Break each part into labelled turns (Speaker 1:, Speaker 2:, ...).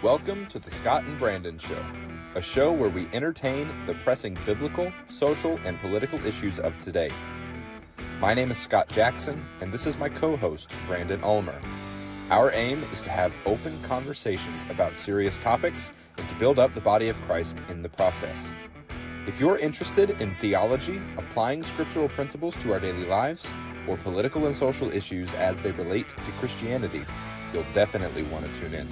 Speaker 1: Welcome to the Scott and Brandon Show, a show where we entertain the pressing biblical, social, and political issues of today. My name is Scott Jackson, and this is my co-host, Brandon Ulmer. Our aim is to have open conversations about serious topics and to build up the body of Christ in the process. If you're interested in theology, applying scriptural principles to our daily lives, or political and social issues as they relate to Christianity, you'll definitely want to tune in.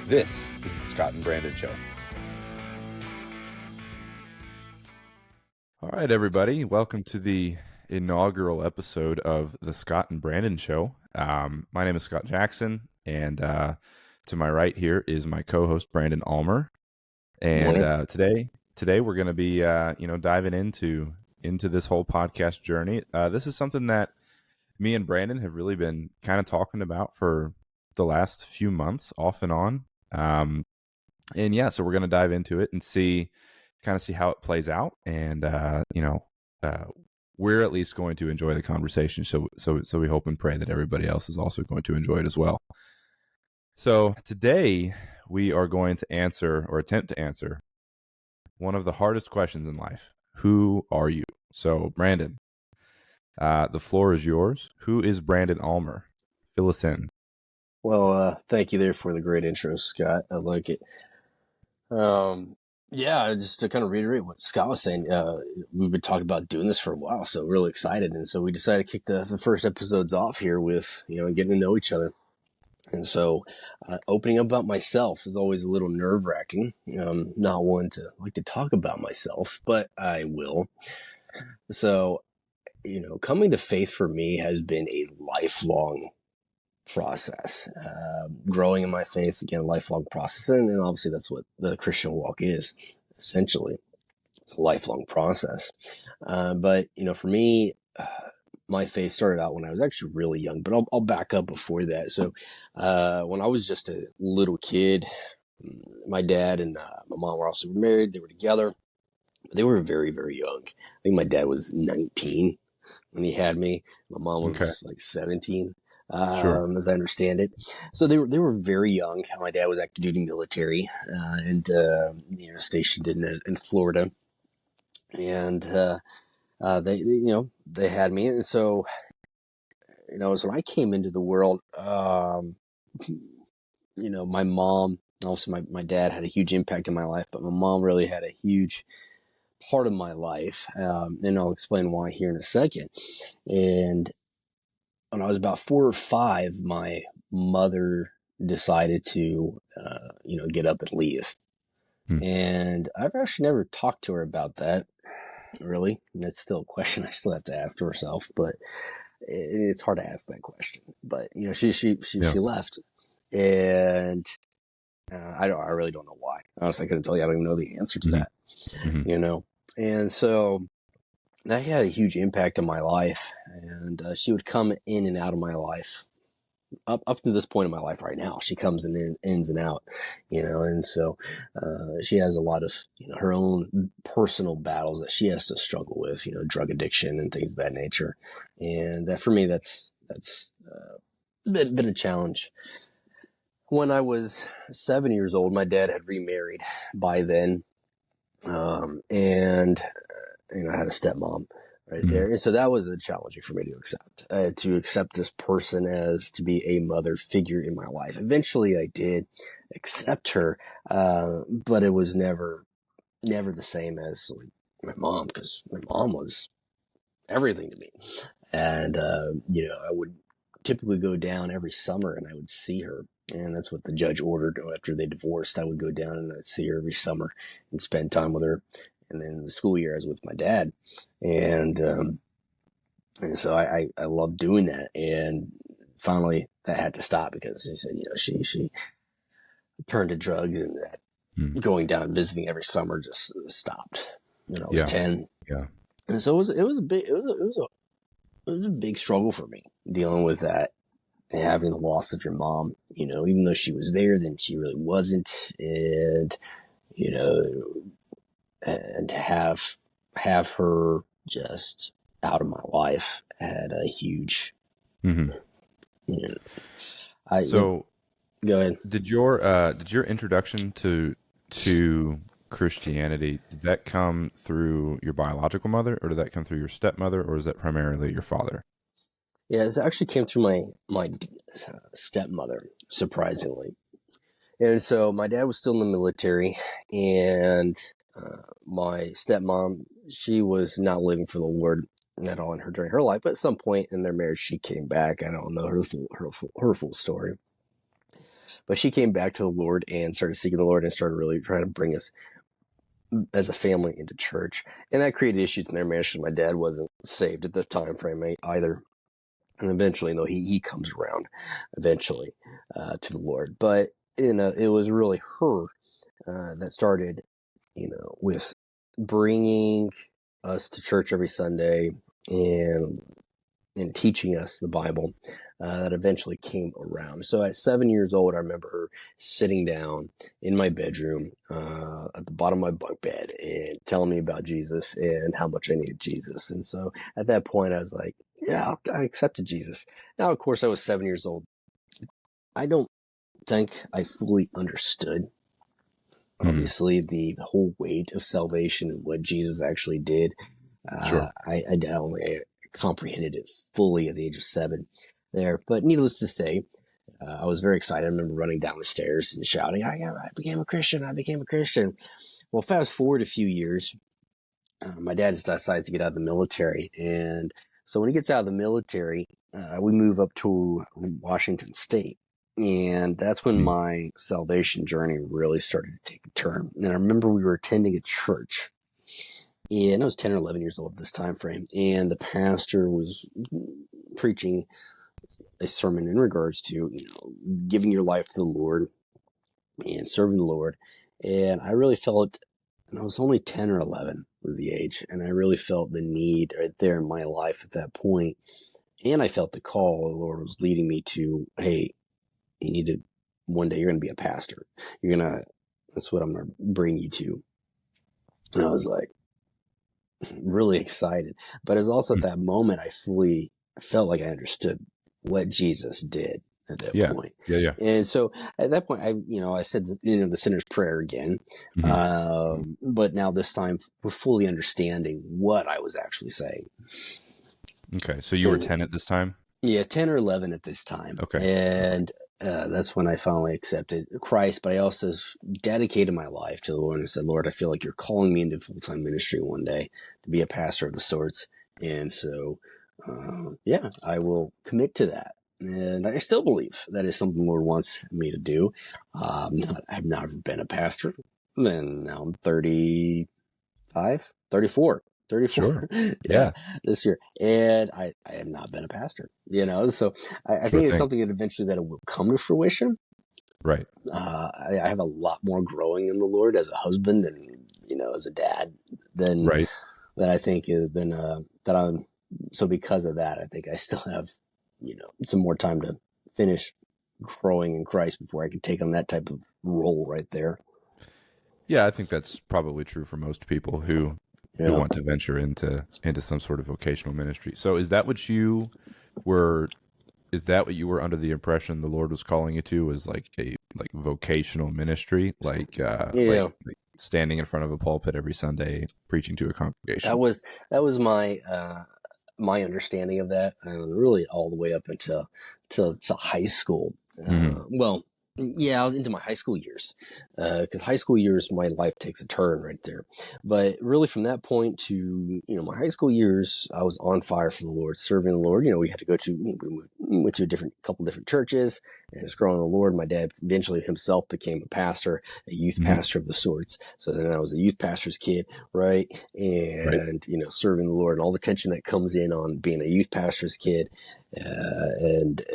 Speaker 1: This is the Scott and Brandon Show. All right, everybody. Welcome to the inaugural episode of the Scott and Brandon Show. My name is Scott Jackson, and to my right here is my co-host, Brandon Ulmer. And today we're going to be, diving into this whole podcast journey. This is something that me and Brandon have really been kind of talking about for the last few months, off and on. So we're going to dive into it and see how it plays out. And, we're at least going to enjoy the conversation. So we hope and pray that everybody else is also going to enjoy it as well. So today we are going to answer, or attempt to answer, one of the hardest questions in life. Who are you? So Brandon, the floor is yours. Who is Brandon Ulmer? Fill us in.
Speaker 2: Well, thank you there for the great intro, Scott. I like it. Just to kind of reiterate what Scott was saying, we've been talking about doing this for a while, so really excited. And so we decided to kick the first episodes off here with, getting to know each other. And so opening up about myself is always a little nerve-wracking. Not one to like to talk about myself, but I will. So, coming to faith for me has been a lifelong process. Growing in my faith, again, lifelong process. And obviously that's what the Christian walk is, essentially. It's a lifelong process. But for me, my faith started out when I was actually really young, but I'll back up before that. So when I was just a little kid, my dad and my mom were also married. They were together. They were very, very young. I think my dad was 19 when he had me. My mom was like 17.
Speaker 1: Sure.
Speaker 2: As I understand it. So they were very young. My dad was active duty military, and stationed in Florida. And, they had me. And so, so when I came into the world, my mom, also my dad had a huge impact in my life, but my mom really had a huge part of my life. And I'll explain why here in a second. And when I was about 4 or 5, my mother decided to, get up and leave. And I've actually never talked to her about that, really. And that's still a question I still have to ask herself, but it's hard to ask that question. But, she left. And I really don't know why. Honestly, I couldn't tell you. I don't even know the answer to that, And so that had a huge impact on my life, and she would come in and out of my life up to this point in my life right now. She comes in ins and out, and so she has a lot of her own personal battles that she has to struggle with, drug addiction and things of that nature, and that for me that's been a challenge. When I was 7 years old, my dad had remarried by then, and I had a stepmom right there. And so that was challenging for me to accept this person as to be a mother figure in my life. Eventually I did accept her, but it was never the same as my mom, because my mom was everything to me. And, I would typically go down every summer and I would see her. And that's what the judge ordered. After they divorced, I would go down and I'd see her every summer and spend time with her. And then the school year I was with my dad. And so I loved doing that. And finally that had to stop because he said, she turned to drugs, and that going down and visiting every summer just stopped. I was 10.
Speaker 1: Yeah.
Speaker 2: And so it was a big struggle for me dealing with that. And having the loss of your mom, even though she was there, then she really wasn't. And, and to have her just out of my life had a huge, Go ahead.
Speaker 1: Did your introduction to Christianity, did that come through your biological mother, or did that come through your stepmother, or is that primarily your father?
Speaker 2: Yeah, this actually came through my stepmother, surprisingly. And so my dad was still in the military, and my stepmom, she was not living for the Lord at all during her life. But at some point in their marriage, she came back. I don't know her full story, but she came back to the Lord and started seeking the Lord and started really trying to bring us as a family into church. And that created issues in their marriage because my dad wasn't saved at the time frame either. And eventually, he comes around eventually to the Lord. But it was really her that started, with bringing us to church every Sunday and teaching us the Bible. That eventually came around. So at 7 years old, I remember her sitting down in my bedroom at the bottom of my bunk bed and telling me about Jesus and how much I needed Jesus. And so at that point, I was like, yeah, I accepted Jesus. Now, of course, I was 7 years old. I don't think I fully understood,
Speaker 1: Hmm.
Speaker 2: obviously, the whole weight of salvation and what Jesus actually did.
Speaker 1: Sure.
Speaker 2: I only comprehended it fully at the age of 7 there. But needless to say, I was very excited. I remember running down the stairs and shouting, I became a Christian. I became a Christian. Well, fast forward a few years, my dad decides to get out of the military. And so when he gets out of the military, we move up to Washington State. And that's when
Speaker 1: Mhm.
Speaker 2: my salvation journey really started to take a turn. And I remember we were attending a church, and I was 10 or 11 years old at this time frame. And the pastor was preaching a sermon in regards to, giving your life to the Lord and serving the Lord. And I really felt, and I was only 10 or 11 was the age, and I really felt the need right there in my life at that point. And I felt the call the Lord was leading me to, hey, you need to, one day you're going to be a pastor. That's what I'm going to bring you to. And I was like, really excited. But it was also at
Speaker 1: Mm.
Speaker 2: that moment I fully felt like I understood what Jesus did at that
Speaker 1: Yeah.
Speaker 2: point.
Speaker 1: Yeah. Yeah.
Speaker 2: And so at that point, I said, the sinner's prayer again.
Speaker 1: Hmm.
Speaker 2: But now this time we're fully understanding what I was actually saying.
Speaker 1: Okay. So you were
Speaker 2: And
Speaker 1: 10 at this time?
Speaker 2: yeah, 10 or 11 at this time.
Speaker 1: Okay. Okay.
Speaker 2: And that's when I finally accepted Christ. But I also dedicated my life to the Lord and said, Lord, I feel like you're calling me into full-time ministry one day to be a pastor of the sorts. And so, yeah, I will commit to that. And I still believe that is something the Lord wants me to do. I've never been a pastor. And now I'm 35, 34.
Speaker 1: Sure.
Speaker 2: 34 yeah,
Speaker 1: Yeah.
Speaker 2: this year, and I have not been a pastor, so I
Speaker 1: Sure
Speaker 2: think it's
Speaker 1: thing.
Speaker 2: something that eventually that it will come to fruition.
Speaker 1: Right.
Speaker 2: I have a lot more growing in the Lord as a husband and as a dad than
Speaker 1: Right.
Speaker 2: I think than that I'm so because of that I think I still have some more time to finish growing in Christ before I can take on that type of role right there.
Speaker 1: Yeah, I think that's probably true for most people who
Speaker 2: Yeah.
Speaker 1: want to venture into some sort of vocational ministry. So were is that what you were under the impression the Lord was calling you to, was like a like vocational ministry,
Speaker 2: Yeah.
Speaker 1: like standing in front of a pulpit every Sunday preaching to a
Speaker 2: That
Speaker 1: congregation?
Speaker 2: was that was my understanding of that, really all the way up until to high school.
Speaker 1: Hmm.
Speaker 2: Well, yeah, I was into my high school years because high school years, my life takes a turn right there. But really, from that point to my high school years, I was on fire for the Lord, serving the Lord. We had to go to we went to a couple different churches and was growing in the Lord. My dad eventually himself became a pastor, a youth
Speaker 1: Hmm.
Speaker 2: pastor of the sorts. So then I was a youth pastor's kid, right?
Speaker 1: Right.
Speaker 2: And serving the Lord and all the tension that comes in on being a youth pastor's kid, and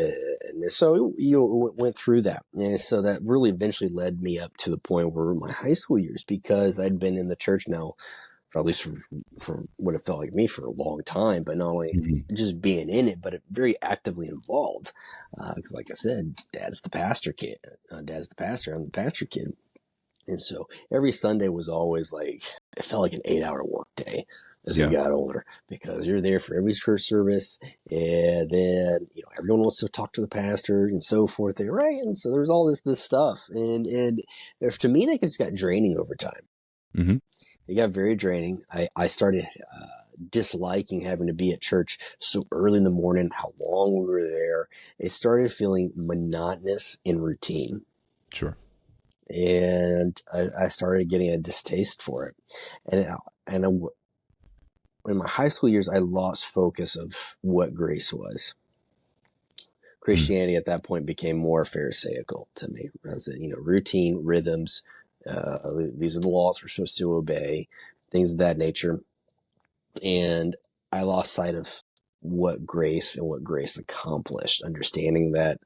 Speaker 2: so went through that, and so that really eventually led me up to the point where my high school years, because I'd been in the church now for at least for what it felt like me for a long time, but not only
Speaker 1: Hmm.
Speaker 2: just being in it, but very actively involved. Because, like I said, Dad's the pastor kid. Dad's the pastor. I'm the pastor kid. And so every Sunday was always like, it felt like an 8-hour work day. as he got older, because you're there for every church service, and then everyone wants to talk to the pastor and so forth, right? And so there's all this stuff, and to me, that just got draining over time.
Speaker 1: Mm-hmm.
Speaker 2: It got very draining. I started disliking having to be at church so early in the morning, how long we were there. It started feeling monotonous and routine.
Speaker 1: Sure.
Speaker 2: And I started getting a distaste for it, and in my high school years, I lost focus of what grace was. Christianity at that point became more pharisaical to me. As routine, rhythms. These are the laws we're supposed to obey, things of that nature. And I lost sight of what grace accomplished, understanding that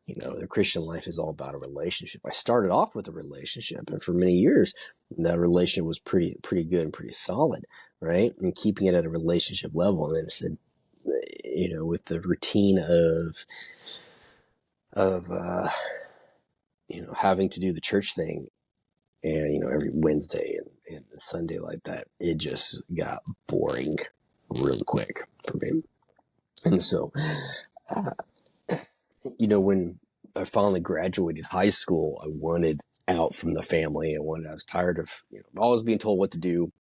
Speaker 2: the Christian life is all about a relationship. I started off with a relationship, and for many years, that relationship was pretty good and pretty solid, right? And keeping it at a relationship level. And then I said, with the routine of having to do the church thing, and every Wednesday and Sunday like that, it just got boring real quick for me. And so, when I finally graduated high school, I wanted out from the family. I was tired of always being told what to do,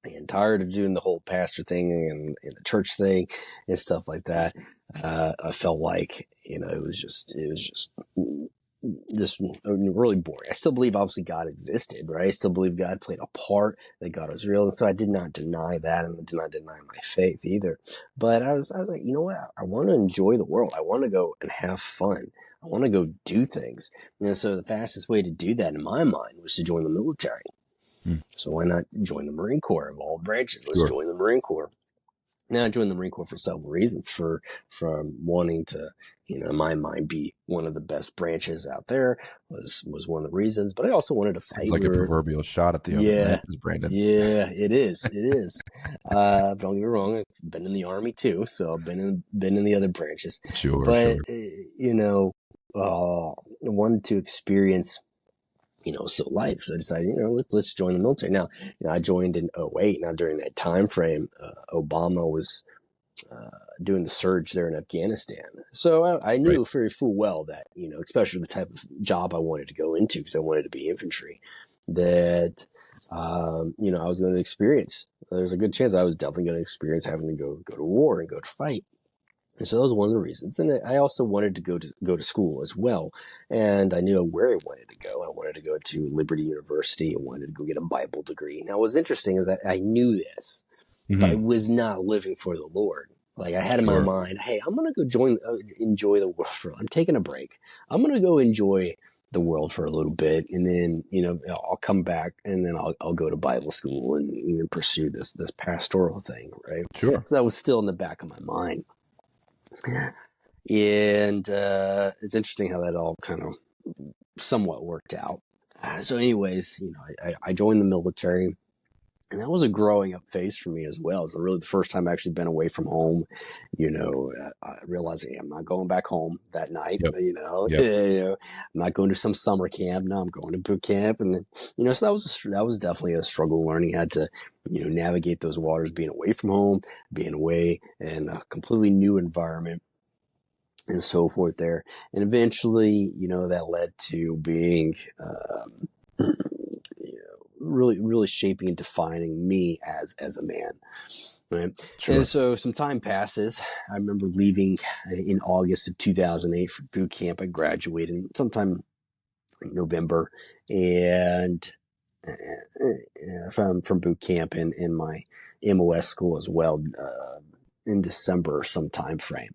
Speaker 2: and tired of doing the whole pastor thing and the church thing and stuff like that. I felt like it was just really boring. I still believe obviously God existed, right? I still believe God played a part, that God was real, and so I did not deny that, and I did not deny my faith either. But I was like, you know what? I want to enjoy the world. I want to go and have fun. I want to go do things. And so the fastest way to do that in my mind was to join the military. So why not join the Marine Corps of all branches? Let's join the Marine Corps. Now, I joined the Marine Corps for several reasons. From wanting to, in my mind, be one of the best branches out there was one of the reasons. But I also wanted to fight.
Speaker 1: It's like a proverbial shot at the other branches, Brandon.
Speaker 2: Yeah, it is. It is. Don't get me wrong. I've been in the Army too, so I've been in the other branches.
Speaker 1: Sure,
Speaker 2: but I wanted to experience life. So I decided, let's join the military. Now, I joined in 2008. Now, during that time frame, Obama was doing the surge there in Afghanistan. So I knew very full well that, especially the type of job I wanted to go into, because I wanted to be infantry, that, I was going to experience. There's a good chance I was definitely going to experience having to go to war and go to fight. And so that was one of the reasons. And I also wanted to go to school as well. And I knew where I wanted to go. I wanted to go to Liberty University. I wanted to go get a Bible degree. Now, what's interesting is that I knew this, but I was not living for the Lord. Like, I had in my mind, hey, I'm going to go enjoy the world. I'm taking a break. I'm going to go enjoy the world for a little bit. And then, I'll come back, and then I'll go to Bible school and pursue this pastoral thing, right?
Speaker 1: Sure.
Speaker 2: So that was still in the back of my mind. And it's interesting how that all kind of somewhat worked out. So anyways, I joined the military, and that was a growing up phase for me as well. It's really the first time I actually been away from home, realizing I'm not going back home that night, I'm not going to some summer camp. No, I'm going to boot camp. And then, so that was definitely a struggle learning how to, navigate those waters, being away from home, being away in a completely new environment, and so forth there. And eventually, that led to being, really, really shaping and defining me as a man. Right. Sure. And so some time passes. I remember leaving in August of 2008 for boot camp. I graduated sometime in November, and from boot camp and in my MOS school as well, in December, some time frame.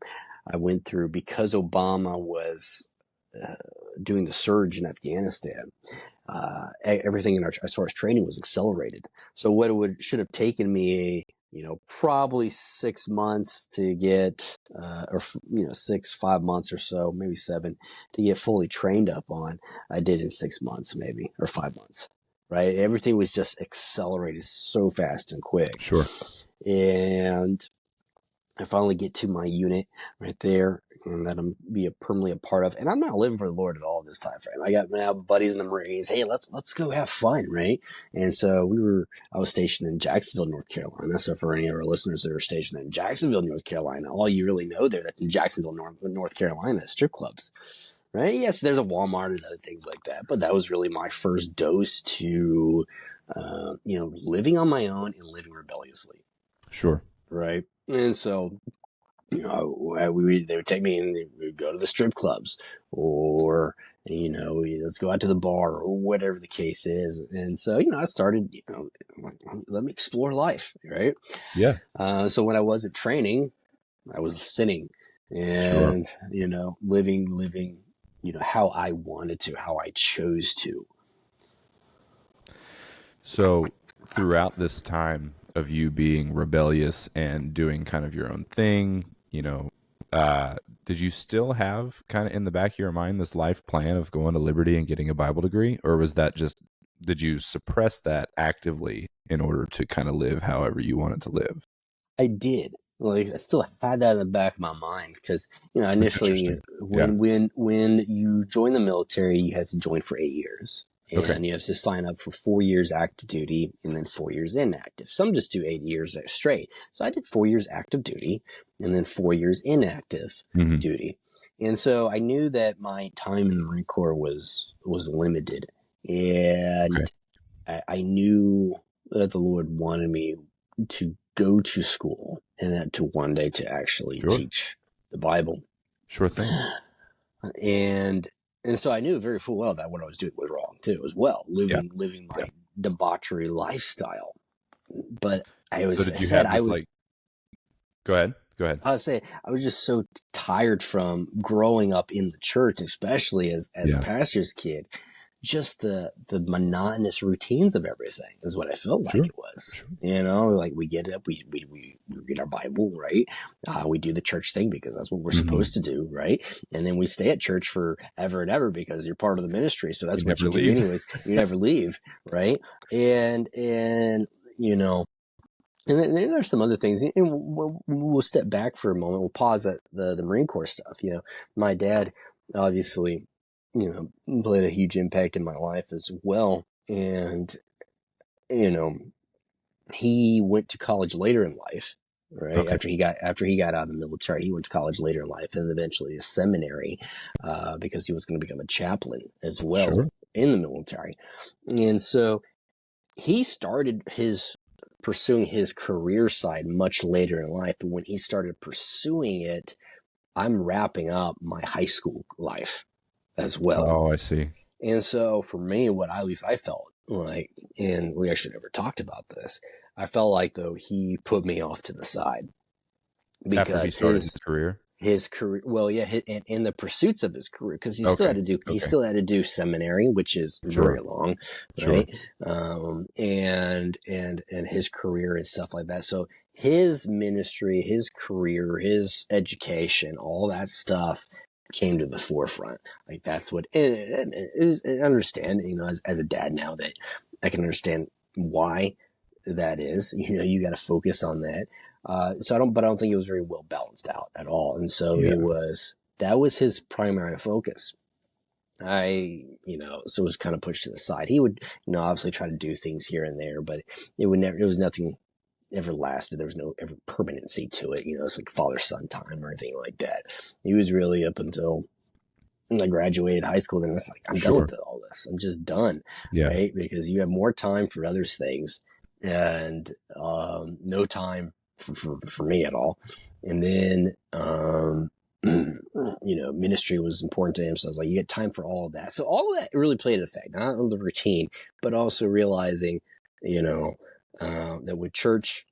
Speaker 2: I went through, because Obama was doing the surge in Afghanistan. Everything in as far as training was accelerated. So what should have taken me, probably 6 months to get, 5 months or so, maybe 7, to get fully trained up on, I did in 6 months, maybe, or 5 months, right? Everything was just accelerated so fast and quick.
Speaker 1: Sure.
Speaker 2: And I finally get to my unit right there, and that I'm be permanently a part of. And I'm not living for the Lord at all this time frame. I got now buddies in the Marines. Hey, let's go have fun, right? And so I was stationed in Jacksonville, North Carolina. So for any of our listeners that are stationed in Jacksonville, North Carolina, all you really know there that's in Jacksonville, North Carolina is strip clubs. Right? Yes, there's a Walmart, there's other things like that, but that was really my first dose to, living on my own and living rebelliously.
Speaker 1: Sure.
Speaker 2: Right. And so, they would take me and we would go to the strip clubs, or, let's go out to the bar, or whatever the case is. And so, I started, let me explore life. Right.
Speaker 1: Yeah.
Speaker 2: So when I was at training, I was sinning and,
Speaker 1: Sure.
Speaker 2: living, how I wanted to, how I chose to.
Speaker 1: So throughout this time of you being rebellious and doing kind of your own thing, did you still have kind of in the back of your mind this life plan of going to Liberty and getting a Bible degree? Or was that did you suppress that actively in order to kind of live however you wanted to live?
Speaker 2: I did. Like I still had that in the back of my mind because
Speaker 1: That's
Speaker 2: initially
Speaker 1: interesting. Yeah.
Speaker 2: when you join the military, you have to join for 8 years,
Speaker 1: Okay.
Speaker 2: and you have to sign up for 4 years active duty and then 4 years inactive. Some just do 8 years straight. So I did 4 years active duty and then 4 years inactive
Speaker 1: Mm-hmm.
Speaker 2: duty, and so I knew that my time in the Marine Corps was limited,
Speaker 1: Okay.
Speaker 2: and I knew that the Lord wanted me to go to school and that to one day to actually
Speaker 1: Sure.
Speaker 2: teach the Bible.
Speaker 1: Sure thing.
Speaker 2: And so I knew very full well that what I was doing was wrong too, as well,
Speaker 1: Yeah.
Speaker 2: living my
Speaker 1: Yeah.
Speaker 2: debauchery lifestyle. But
Speaker 1: So did you have this like, go ahead. Go ahead.
Speaker 2: I would say I was just so tired from growing up in the church, especially as a pastor's kid. Just the monotonous routines of everything is what I felt like it was.
Speaker 1: Sure.
Speaker 2: Like we get up, we read our Bible, right? We do the church thing because that's what we're
Speaker 1: Mm-hmm.
Speaker 2: supposed to do, right? And then we stay at church for ever and ever because you're part of the ministry. So that's
Speaker 1: You
Speaker 2: what
Speaker 1: never
Speaker 2: you do
Speaker 1: leave.
Speaker 2: anyways. You never leave, right? And you know, and then there's some other things. And we'll step back for a moment. We'll pause at the Marine Corps stuff. My dad obviously, played a huge impact in my life as well. And, he went to college later in life, right?
Speaker 1: Okay.
Speaker 2: After he got out of the military, he went to college later in life and eventually a seminary, because he was going to become a chaplain as well
Speaker 1: Sure.
Speaker 2: in the military. And so he started pursuing his career side much later in life. But when he started pursuing it, I'm wrapping up my high school life as well.
Speaker 1: Oh, I see.
Speaker 2: And so for me, at least I felt like, and we actually never talked about this, I felt like though he put me off to the side
Speaker 1: After he
Speaker 2: because
Speaker 1: started his career?
Speaker 2: his career, well, yeah, in the pursuits of his career, because he
Speaker 1: Okay.
Speaker 2: still had to do seminary, which is
Speaker 1: Sure.
Speaker 2: very long,
Speaker 1: Sure.
Speaker 2: right? And his career and stuff like that. So his ministry, his career, his education, all that stuff came to the forefront. Like that's what I understand, as a dad now that I can understand why that is. You got to focus on that. So I don't think it was very well balanced out at all. And so that was his primary focus. So it was kind of pushed to the side. He would, obviously try to do things here and there, but it was nothing ever lasted. There was no ever permanency to it. It's like father-son time or anything like that. He was really up until I graduated high school. Then it's like, I'm done with all this. I'm just done.
Speaker 1: Yeah.
Speaker 2: Right. Because you have more time for other things and, no time for me at all. And then, ministry was important to him. So I was like, you get time for all of that. So all of that really played an effect, not on the routine, but also realizing, that with church,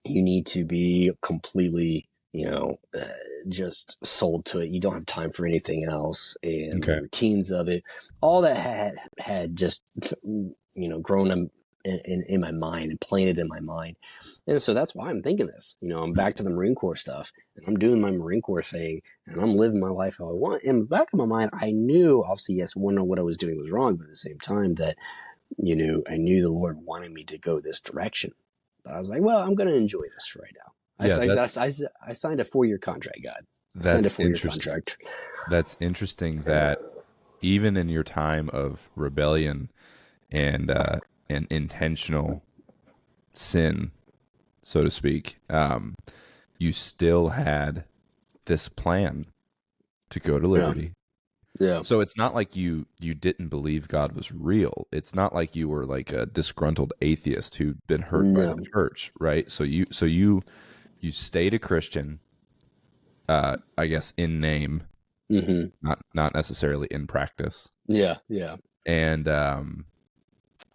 Speaker 2: you need to be completely, just sold to it. You don't have time for anything else. And the routines of it, all that had just, grown in my mind and planted in my mind. And so that's why I'm thinking this. I'm back to the Marine Corps stuff. And I'm doing my Marine Corps thing and I'm living my life how I want. In the back of my mind, I knew, obviously, yes, what I was doing was wrong, but at the same time that, I knew the Lord wanted me to go this direction. But I was like, well, I'm going to enjoy this for right now.
Speaker 1: Yeah,
Speaker 2: I signed a 4-year contract, God. I signed a
Speaker 1: that's
Speaker 2: 4-year
Speaker 1: interesting.
Speaker 2: contract.
Speaker 1: That's interesting that even in your time of rebellion and intentional sin, so to speak, you still had this plan to go to
Speaker 2: Yeah.
Speaker 1: Liberty.
Speaker 2: Yeah.
Speaker 1: So it's not like you didn't believe God was real. It's not like you were like a disgruntled atheist who'd been hurt by the
Speaker 2: No.
Speaker 1: church, right? So you stayed a Christian, I guess in name,
Speaker 2: Mm-hmm.
Speaker 1: not necessarily in practice.
Speaker 2: Yeah. Yeah.
Speaker 1: And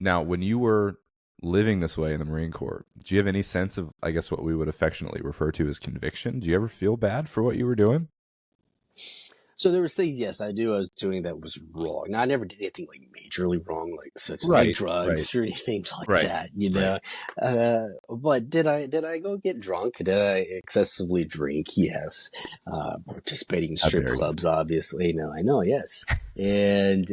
Speaker 1: now, when you were living this way in the Marine Corps, do you have any sense of, I guess, what we would affectionately refer to as conviction? Do you ever feel bad for what you were doing?
Speaker 2: So there were things, yes, I was doing that was wrong. Now, I never did anything like majorly wrong, like such as like
Speaker 1: Right, right,
Speaker 2: drugs or anything like
Speaker 1: right,
Speaker 2: that,
Speaker 1: right.
Speaker 2: But did I go get drunk? Did I excessively drink? Yes. Participating in
Speaker 1: How
Speaker 2: strip
Speaker 1: dare you?
Speaker 2: clubs, obviously. No, I know, yes. And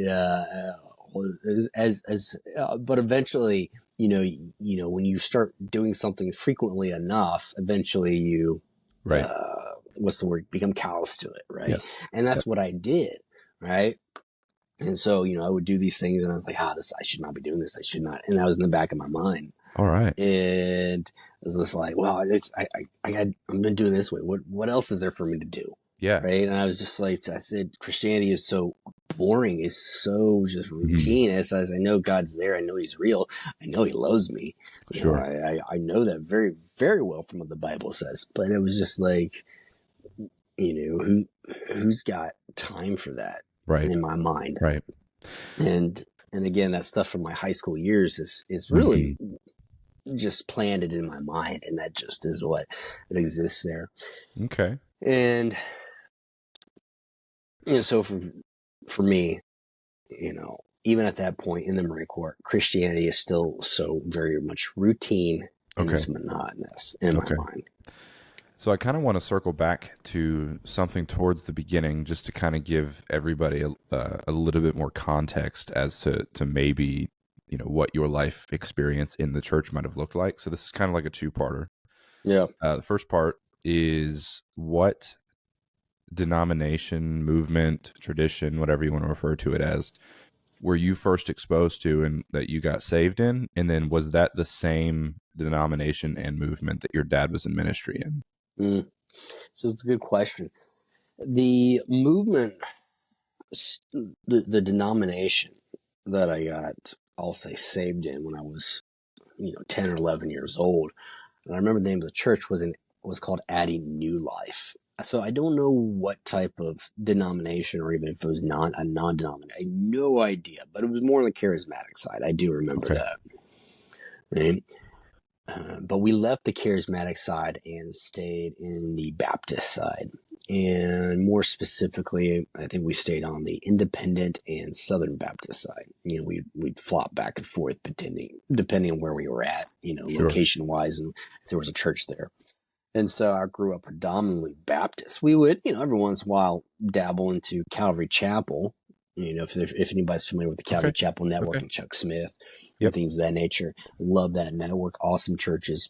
Speaker 2: but eventually, when you start doing something frequently enough, eventually you
Speaker 1: Right.
Speaker 2: what's the word, become callous to it, right?
Speaker 1: Yes.
Speaker 2: And that's
Speaker 1: Yep.
Speaker 2: what I did, right? And so, I would do these things and I was like, this, I should not be doing this. I should not. And that was in the back of my mind.
Speaker 1: All right.
Speaker 2: And I was just like, well, I'm been doing this way. What else is there for me to do?
Speaker 1: Yeah.
Speaker 2: Right. And I was just like, I said, Christianity is so boring. It's so just
Speaker 1: Mhm.
Speaker 2: routine. As I know God's there. I know he's real. I know he loves me.
Speaker 1: Sure.
Speaker 2: I know that very, very well from what the Bible says, but it was just like, who's got time for that
Speaker 1: Right.
Speaker 2: in my mind?
Speaker 1: Right.
Speaker 2: And again, that stuff from my high school years is really
Speaker 1: Mhm.
Speaker 2: just planted in my mind, and that just is what it exists there.
Speaker 1: Okay.
Speaker 2: And so for me, even at that point in the Marine Corps, Christianity is still so very much routine and
Speaker 1: Okay.
Speaker 2: it's monotonous in my
Speaker 1: Okay.
Speaker 2: mind.
Speaker 1: So I kind of want to circle back to something towards the beginning, just to kind of give everybody a little bit more context as to maybe what your life experience in the church might have looked like. So this is kind of like a two-parter.
Speaker 2: Yeah.
Speaker 1: The first part is what denomination, movement, tradition, whatever you want to refer to it as, were you first exposed to and that you got saved in? And then was that the same denomination and movement that your dad was in ministry in?
Speaker 2: Mm. So it's a good question. The movement, the denomination that I got, I'll say, saved in when I was, 10 or 11 years old. And I remember the name of the church was called Adding New Life. So I don't know what type of denomination, or even if it was a non-denomination. I had no idea, but it was more on the charismatic side. I do remember
Speaker 1: Okay.
Speaker 2: that. Right? But we left the charismatic side and stayed in the Baptist side. And more specifically, I think we stayed on the Independent and Southern Baptist side. We'd flop back and forth depending on where we were at,
Speaker 1: Sure.
Speaker 2: location wise, and if there was a church there. And so I grew up predominantly Baptist. We would, every once in a while dabble into Calvary Chapel. If anybody's familiar with the Calvary
Speaker 1: Okay.
Speaker 2: Chapel Network
Speaker 1: Okay.
Speaker 2: and Chuck Smith and
Speaker 1: Yep.
Speaker 2: things of that nature. Love that network. Awesome churches.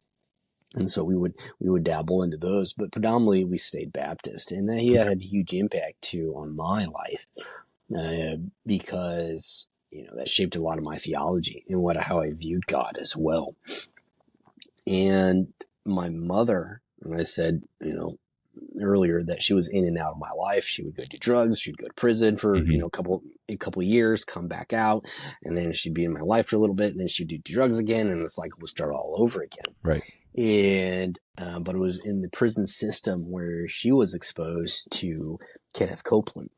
Speaker 2: And so we would dabble into those, but predominantly we stayed Baptist, and that he had a huge impact too on my life, because that shaped a lot of my theology and how I viewed God as well. And my mother, and I said, earlier, that she was in and out of my life. She would go do drugs. She'd go to prison for
Speaker 1: Mhm.
Speaker 2: a couple of years, come back out, and then she'd be in my life for a little bit, and then she'd do drugs again, and the cycle would start all over again.
Speaker 1: Right.
Speaker 2: And but it was in the prison system where she was exposed to Kenneth Copeland,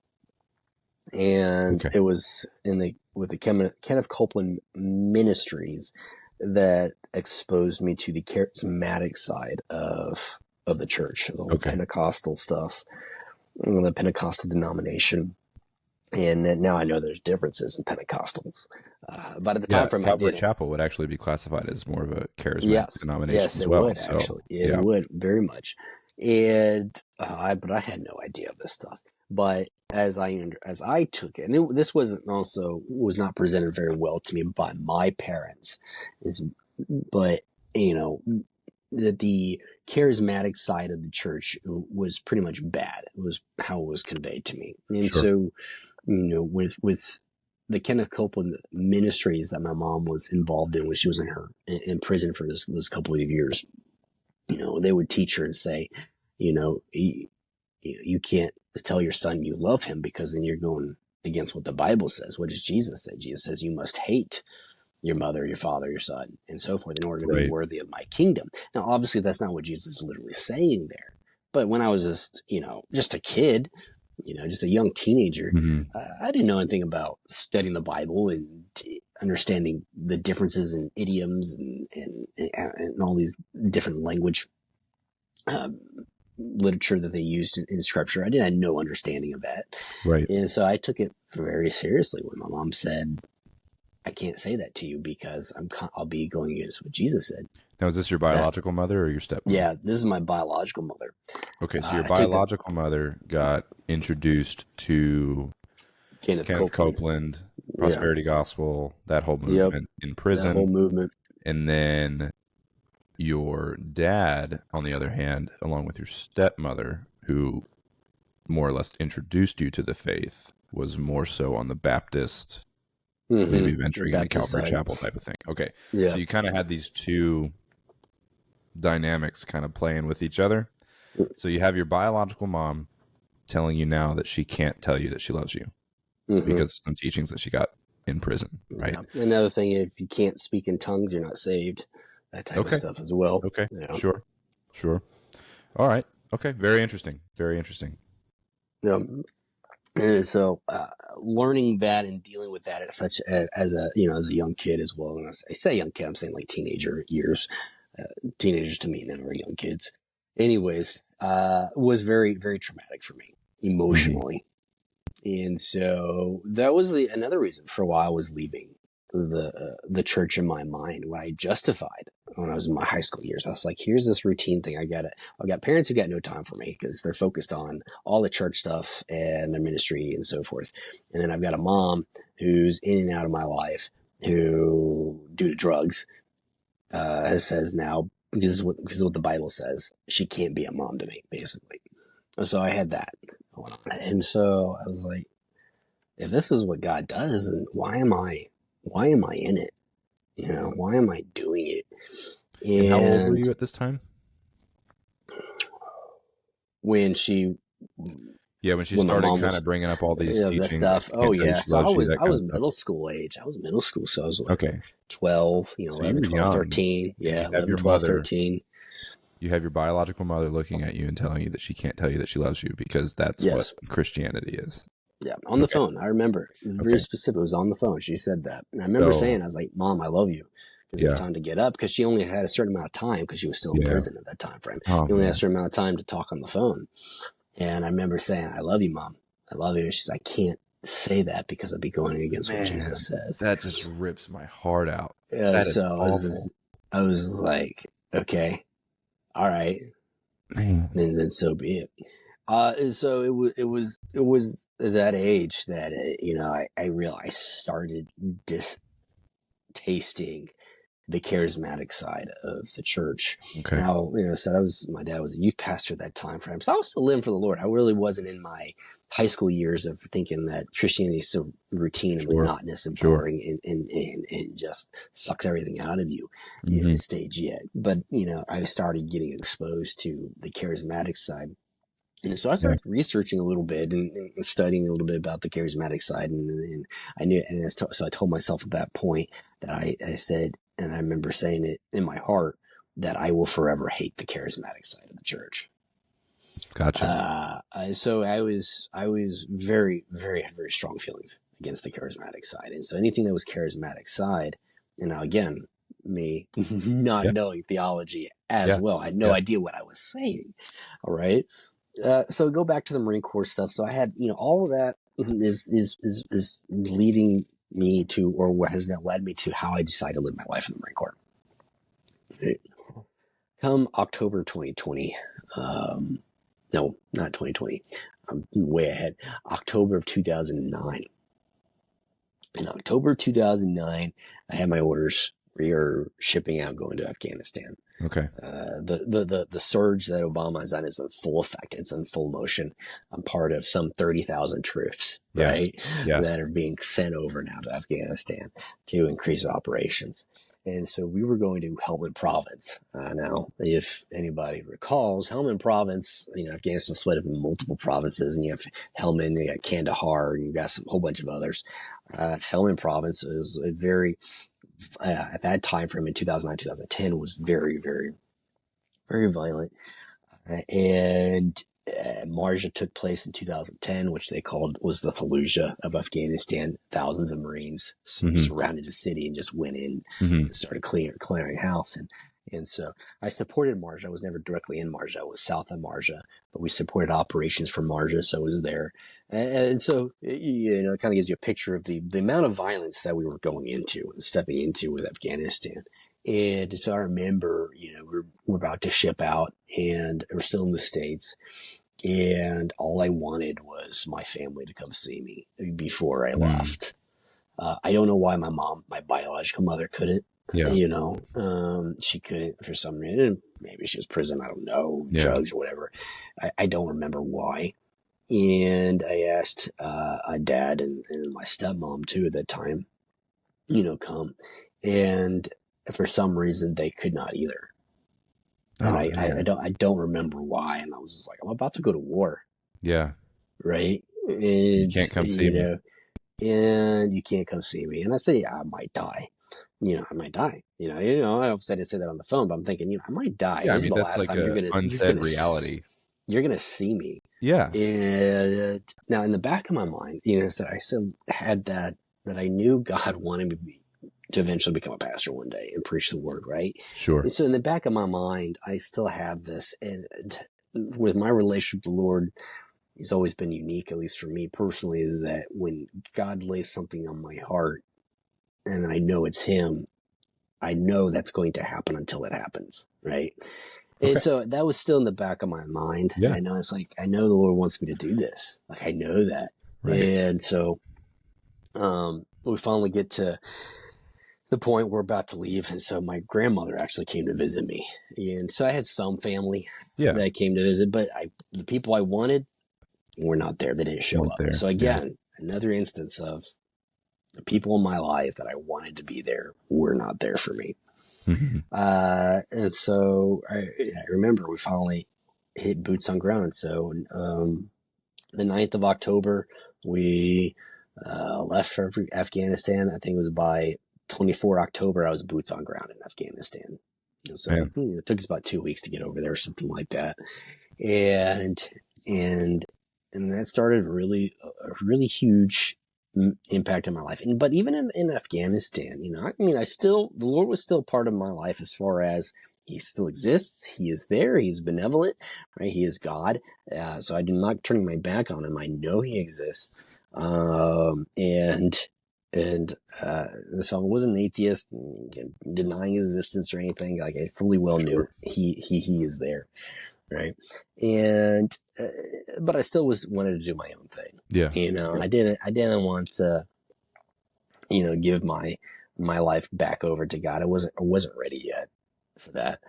Speaker 2: and
Speaker 1: Okay.
Speaker 2: it was with the Kenneth Copeland ministries that exposed me to the charismatic side of the church, the whole
Speaker 1: Okay.
Speaker 2: Pentecostal stuff, the Pentecostal denomination. And now I know there's differences in Pentecostals, but at the time
Speaker 1: Yeah.
Speaker 2: frame I
Speaker 1: Calvary
Speaker 2: didn't.
Speaker 1: Chapel would actually be classified as more of a charismatic
Speaker 2: Yes,
Speaker 1: denomination
Speaker 2: yes,
Speaker 1: as
Speaker 2: it
Speaker 1: well.
Speaker 2: would
Speaker 1: So
Speaker 2: actually. It
Speaker 1: yeah.
Speaker 2: would very much. And but I had no idea of this stuff. But as I took it, and this was not presented very well to me by my parents, but that the charismatic side of the church was pretty much bad. It was how it was conveyed to me. And
Speaker 1: Sure.
Speaker 2: so, with the Kenneth Copeland ministries that my mom was involved in when she was in prison for those couple of years, they would teach her and say, you can't tell your son you love him, because then you're going against what the Bible says. What does Jesus say? Jesus says you must hate your mother, your father, your son, and so forth in order to be worthy of my kingdom. Now, obviously, that's not what Jesus is literally saying there. But when I was just a kid, just a young teenager, I didn't know anything about studying the Bible and understanding the differences in idioms and all these different language literature that they used in scripture. I didn't have no understanding of that.
Speaker 1: Right.
Speaker 2: And so I took it very seriously when my mom said, I can't say that to you because I'll be going against what Jesus said.
Speaker 1: Now, is this your biological mother or your stepmother?
Speaker 2: Yeah, this is my biological mother.
Speaker 1: Okay, so your biological mother got introduced to Kenneth Copeland, Prosperity Gospel, that whole movement in prison.
Speaker 2: That whole movement.
Speaker 1: And then your dad, on the other hand, along with your stepmother, who more or less introduced you to the faith, was more so on the Baptist, maybe venturing in the Calvary Chapel type of thing. Okay, so you kind of had these two dynamics kind of playing with each other. So you have your biological mom telling you now that she can't tell you that she loves you because of some teachings that she got in prison, right?
Speaker 2: Yeah. Another thing, if you can't speak in tongues, you're not saved. That type of stuff as well.
Speaker 1: Okay, sure. All right. Okay, very interesting.
Speaker 2: Yeah. And so, learning that and dealing with that as a young kid as well. And I say young kid, I'm saying like teenager years. Teenagers to me now are young kids. Anyways, was very, very traumatic for me emotionally. And so that was another reason for why I was leaving the church in my mind. When I justified when I was in my high school years, I was like, here's this routine thing. I've got parents who got no time for me because they're focused on all the church stuff and their ministry and so forth. And then I've got a mom who's in and out of my life who, due to drugs, says now, because of what the Bible says, she can't be a mom to me, basically. And so I had that going on. And so I was like, if this is what God does, then why am I in it? Why am I doing it?
Speaker 1: And how old were you at this time?
Speaker 2: When she
Speaker 1: started kind of bringing up all these teachings,
Speaker 2: stuff. Oh yeah, so I was middle school age. I was middle school, so I was like 12, 11, 12, 13. Yeah, 11, 12, 13.
Speaker 1: You have your biological mother looking at you and telling you that she can't tell you that she loves you because that's what Christianity is.
Speaker 2: Yeah, on the phone. I remember. Very specific. It was on the phone. She said that. And I remember saying, I was like, Mom, I love you. Because it was time to get up. Because she only had a certain amount of time because she was still in prison at that time frame. She only had a certain amount of time to talk on the phone. And I remember saying, I love you, Mom. I love you. And she's like, I can't say that because I'd be going against what Jesus says.
Speaker 1: That just rips my heart out.
Speaker 2: I was like, okay, all right. And then so be it. And so it was that age that, I realized I started distasting the charismatic side of the church.
Speaker 1: Okay.
Speaker 2: Now, my dad was a youth pastor at that time frame. So I was still living for the Lord. I really wasn't in my high school years of thinking that Christianity is so routine and monotonous and boring and just sucks everything out of you at this stage yet. But, I started getting exposed to the charismatic side. And so I started researching a little bit and studying a little bit about the charismatic side. And I knew, and so I told myself at that point that I said, and I remember saying it in my heart, that I will forever hate the charismatic side of the church.
Speaker 1: Gotcha.
Speaker 2: So I was very, very, had very strong feelings against the charismatic side. And so anything that was charismatic side, and now again, me not knowing theology as well, I had no idea what I was saying. All right. So go back to the Marine Corps stuff. So I had, all of that is leading me to, or what has now led me to how I decided to live my life in the Marine Corps. Right. Come October 2020, no, not 2020. I'm way ahead. October of 2009. In October 2009, I had my orders we are shipping out, going to Afghanistan.
Speaker 1: Okay.
Speaker 2: The surge that Obama has done is in full effect. It's in full motion. I'm part of some 30,000 troops,
Speaker 1: Yeah.
Speaker 2: right?
Speaker 1: Yeah.
Speaker 2: That are being sent over now to Afghanistan to increase operations. And so we were going to Helmand Province. Now, if anybody recalls, Helmand Province, Afghanistan split up in multiple provinces, and you have Helmand, you got Kandahar, and you got a whole bunch of others. Helmand Province is a very, at that time frame in 2009, 2010 was very, very, very violent. And Marja took place in 2010, which they called was the Fallujah of Afghanistan. Thousands of Marines surrounded the city and just went in and started clearing house. And so I supported Marja. I was never directly in Marja. I was south of Marja, but we supported operations for Marja, so I was there. And so, it kind of gives you a picture of the amount of violence that we were going into and stepping into with Afghanistan. And so I remember, we're about to ship out and we're still in the States. And all I wanted was my family to come see me before I left. I don't know why my biological mother couldn't.
Speaker 1: Yeah.
Speaker 2: She couldn't for some reason. Maybe she was prison. I don't know, drugs or whatever. I don't remember why. And I asked a dad and my stepmom too at that time, come. And for some reason they could not either. And I don't remember why. And I was just like, I'm about to go to war.
Speaker 1: Yeah.
Speaker 2: Right. And
Speaker 1: you can't come see me.
Speaker 2: And you can't come see me. And I said, yeah, I might die. I might die. I didn't say that on the phone, but I'm thinking, I might die.
Speaker 1: Yeah,
Speaker 2: this is the last time you're gonna
Speaker 1: reality.
Speaker 2: You're gonna see me.
Speaker 1: Yeah.
Speaker 2: And now in the back of my mind, so I still had that I knew God wanted me to eventually become a pastor one day and preach the word, right?
Speaker 1: Sure.
Speaker 2: And so in the back of my mind, I still have this, and with my relationship with the Lord, it's always been unique, at least for me personally, is that when God lays something on my heart and I know it's Him, I know that's going to happen until it happens, right? Okay. And so that was still in the back of my mind. Yeah. I know it's like, I know the Lord wants me to do this. Like, I know that. Right. And so we finally get to the point we're about to leave. And so my grandmother actually came to visit me. And so I had some family that came to visit, but the people I wanted were not there. They didn't show up. So again, another instance of the people in my life that I wanted to be there were not there for me. Mm-hmm. And so I remember we finally hit boots on ground. So the 9th of October, we left for Afghanistan. I think it was by 24 October, I was boots on ground in Afghanistan. And so it took us about 2 weeks to get over there or something like that. And that started a really huge impact on my life. But even in Afghanistan, the Lord was still part of my life as far as He still exists. He is there. He's benevolent, right? He is God. So I'm not turning my back on Him. I know He exists. So I wasn't an atheist and denying His existence or anything. Like, I fully well knew He is there. Right. And, but I still wanted to do my own thing. Yeah. I didn't want to, give my life back over to God. I wasn't ready yet for that.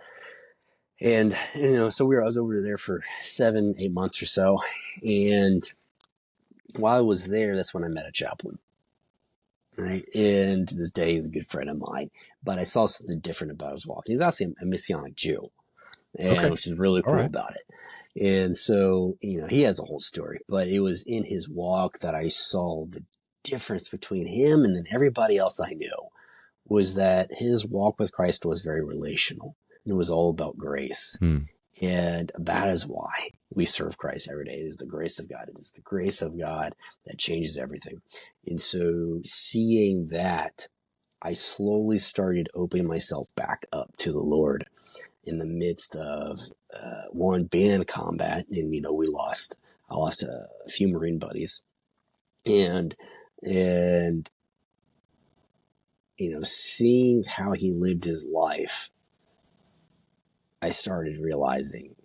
Speaker 2: And, I was over there for 7-8 months or so. And while I was there, that's when I met a chaplain. Right. And to this day, he's a good friend of mine, but I saw something different about his walk. He's actually a Messianic Jew. Which is really cool about it. And so, he has a whole story, but it was in his walk that I saw the difference between him and then everybody else I knew, was that his walk with Christ was very relational, and it was all about grace. And that is why we serve Christ every day. It is the grace of God. It is the grace of God that changes everything. And so seeing that, I slowly started opening myself back up to the Lord. In the midst of being in combat, and I lost a few Marine buddies, and seeing how he lived his life, I started realizing,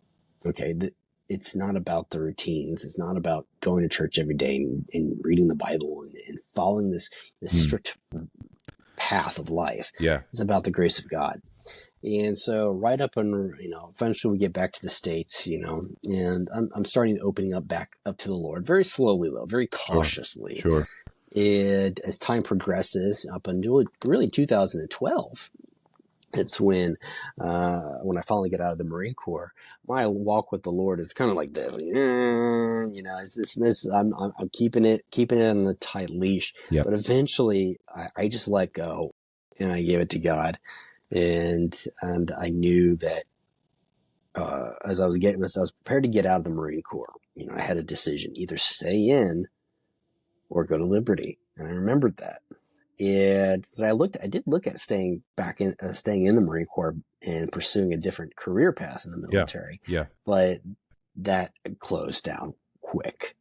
Speaker 2: that it's not about the routines. It's not about going to church every day and reading the Bible and following this strict path of life.
Speaker 1: Yeah.
Speaker 2: It's about the grace of God. And so right up and, eventually we get back to the States, and I'm starting opening up back up to the Lord very slowly though, very cautiously.
Speaker 1: Sure.
Speaker 2: And as time progresses up until really 2012, it's when I finally get out of the Marine Corps, my walk with the Lord is kind of like this, it's this, I'm keeping it on a tight leash,
Speaker 1: Yep.
Speaker 2: but eventually I just let go and I gave it to God. And I knew that, as I was prepared to get out of the Marine Corps, I had a decision, either stay in or go to Liberty. And I remembered that. And so I did look at staying in the Marine Corps and pursuing a different career path in the military.
Speaker 1: Yeah.
Speaker 2: But that closed down quick,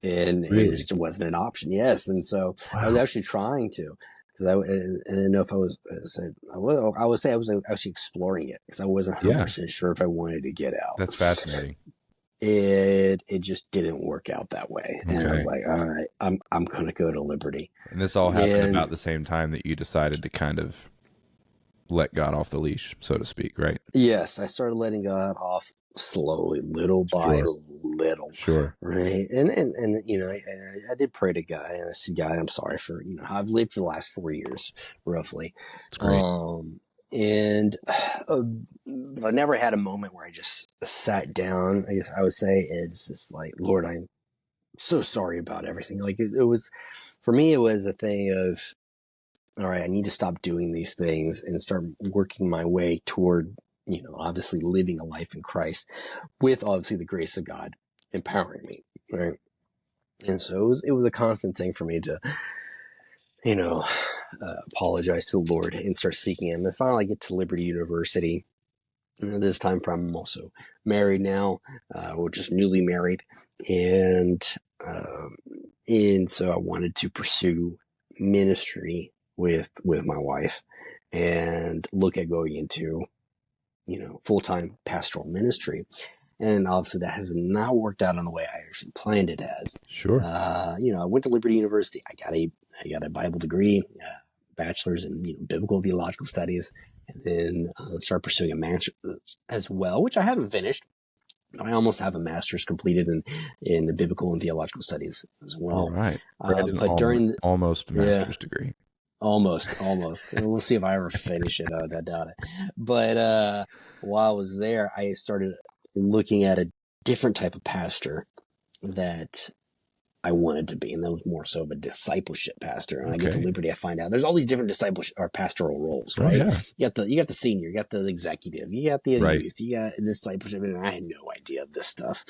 Speaker 2: and
Speaker 1: Really?
Speaker 2: it just wasn't an option. Yes. And so
Speaker 1: Wow.
Speaker 2: I was actually trying to, because I didn't know if I would say I was actually exploring it, because I wasn't 100% sure if I wanted to get out.
Speaker 1: That's fascinating.
Speaker 2: It just didn't work out that way. And I was like, all right, I'm going to go to Liberty.
Speaker 1: And this all happened about the same time that you decided to kind of let God off the leash, so to speak, right?
Speaker 2: Yes, I started letting God off slowly, little by little.
Speaker 1: Sure.
Speaker 2: Right. And I did pray to God, and I said, God, I'm sorry for, how I've lived for the last 4 years, roughly.
Speaker 1: It's great.
Speaker 2: And I never had a moment where I just sat down. I guess I would say it's just like, Lord, I'm so sorry about everything. Like it was, for me, it was a thing of, all right, I need to stop doing these things and start working my way toward, obviously living a life in Christ, with obviously the grace of God empowering me. Right. And so it was a constant thing for me to, apologize to the Lord and start seeking Him. And finally I get to Liberty University. And this time I'm also married now, or just newly married. And so I wanted to pursue ministry with my wife and look at going into, full-time pastoral ministry. And obviously that has not worked out in the way I actually planned it as.
Speaker 1: Sure.
Speaker 2: I went to Liberty University. I got a Bible degree, bachelor's in biblical theological studies, and then started pursuing a master's as well, which I haven't finished. I almost have a master's completed in the biblical and theological studies as well.
Speaker 1: All right.
Speaker 2: But during
Speaker 1: almost master's degree.
Speaker 2: Almost. We'll see if I ever finish it. I doubt it. But while I was there, I started looking at a different type of pastor that I wanted to be, and that was more so of a discipleship pastor. And I get to Liberty, I find out there's all these different discipleship or pastoral roles, right?
Speaker 1: Oh, yeah.
Speaker 2: You got the senior, you got the executive, you got the youth, you got discipleship, and I had no idea of this stuff,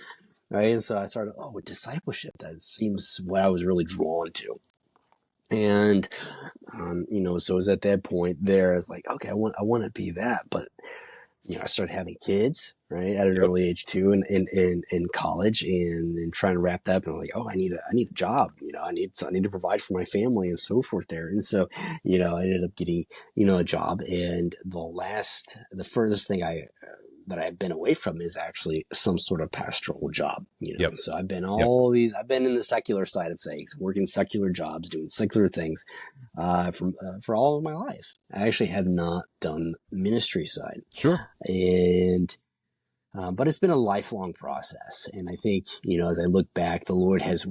Speaker 2: right? And so I started, with discipleship, that seems what I was really drawn to. And, so it was at that point there, I was like, okay, I want to be that. But, I started having kids, right, at an early age too, in college, and trying to wrap that up. And I'm like, I need a job, I need to provide for my family and so forth there. And so, I ended up getting, a job. And the furthest thing that I've been away from is actually some sort of pastoral job, So I've been I've been in the secular side of things, working secular jobs, doing secular things, for all of my life. I actually have not done ministry side.
Speaker 1: Sure.
Speaker 2: And, but it's been a lifelong process. And I think, as I look back, the Lord is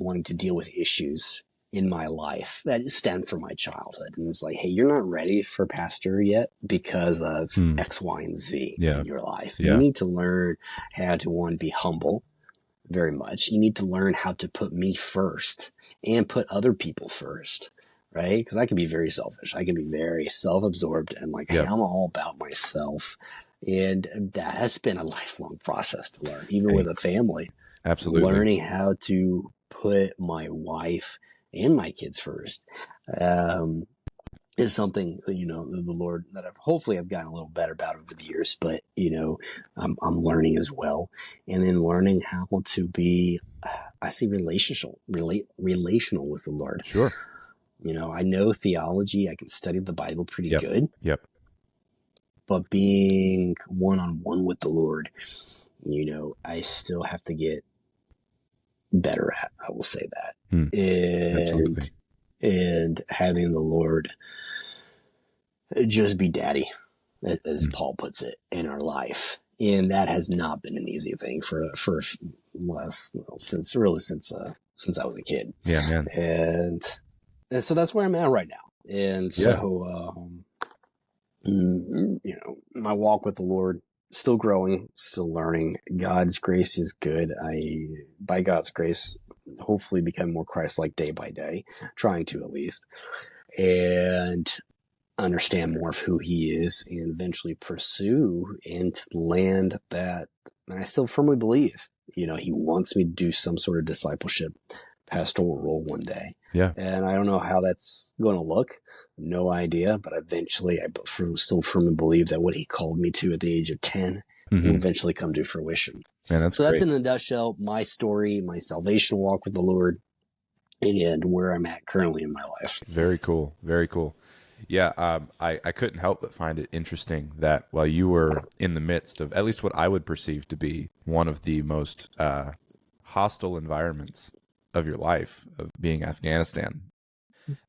Speaker 2: wanting to deal with issues in my life that stemmed from my childhood. And it's like, hey, you're not ready for pastor yet because of X, Y, and Z in your life. Yeah. You need to learn how to, one, be humble very much. You need to learn how to put me first and put other people first, right? Because I can be very selfish. I can be very self-absorbed and like, hey, I'm all about myself. And that has been a lifelong process to learn, even with a family.
Speaker 1: Absolutely.
Speaker 2: Learning how to put my wife and my kids first is something, the Lord, that I've gotten a little better about over the years, but, I'm learning as well. And then learning how to be, relational with the Lord.
Speaker 1: Sure.
Speaker 2: I know theology, I can study the Bible pretty good.
Speaker 1: Yep.
Speaker 2: But being one-on-one with the Lord, I still have to get better at, I will say that.
Speaker 1: Absolutely.
Speaker 2: And having the Lord just be daddy, as Paul puts it, in our life. And that has not been an easy thing for since I was a kid.
Speaker 1: Yeah, man.
Speaker 2: And so that's where I'm at right now. And
Speaker 1: Yeah.
Speaker 2: so, my walk with the Lord, still growing, still learning. God's grace is good. By God's grace, hopefully become more Christ-like day by day, trying to at least, and understand more of who he is, and eventually pursue into the land that I still firmly believe, he wants me to do some sort of discipleship pastoral role one day.
Speaker 1: Yeah.
Speaker 2: And I don't know how that's going to look. No idea. But eventually I still firmly believe that what he called me to at the age of 10 will eventually come to fruition.
Speaker 1: Man, that's
Speaker 2: so
Speaker 1: great.
Speaker 2: That's in a nutshell, my story, my salvation walk with the Lord, and where I'm at currently in my life.
Speaker 1: Very cool. Very cool. Yeah, I couldn't help but find it interesting that while you were in the midst of at least what I would perceive to be one of the most hostile environments of your life, of being Afghanistan,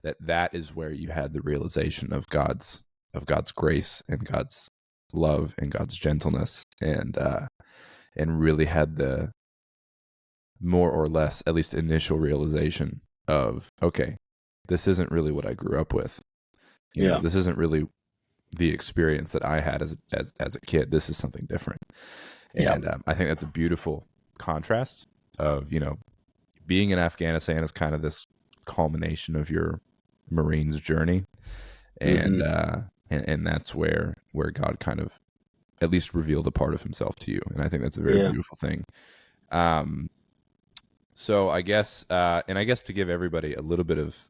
Speaker 1: that is where you had the realization of God's grace and God's love and God's gentleness, and really had the more or less, at least initial realization of, okay, this isn't really what I grew up with. You know, this isn't really the experience that I had as a kid. This is something different. And I think that's a beautiful contrast of, being in Afghanistan is kind of this culmination of your Marines journey. And, and that's where God kind of at least revealed a part of himself to you. And I think that's a very beautiful thing. So I guess, to give everybody a little bit of,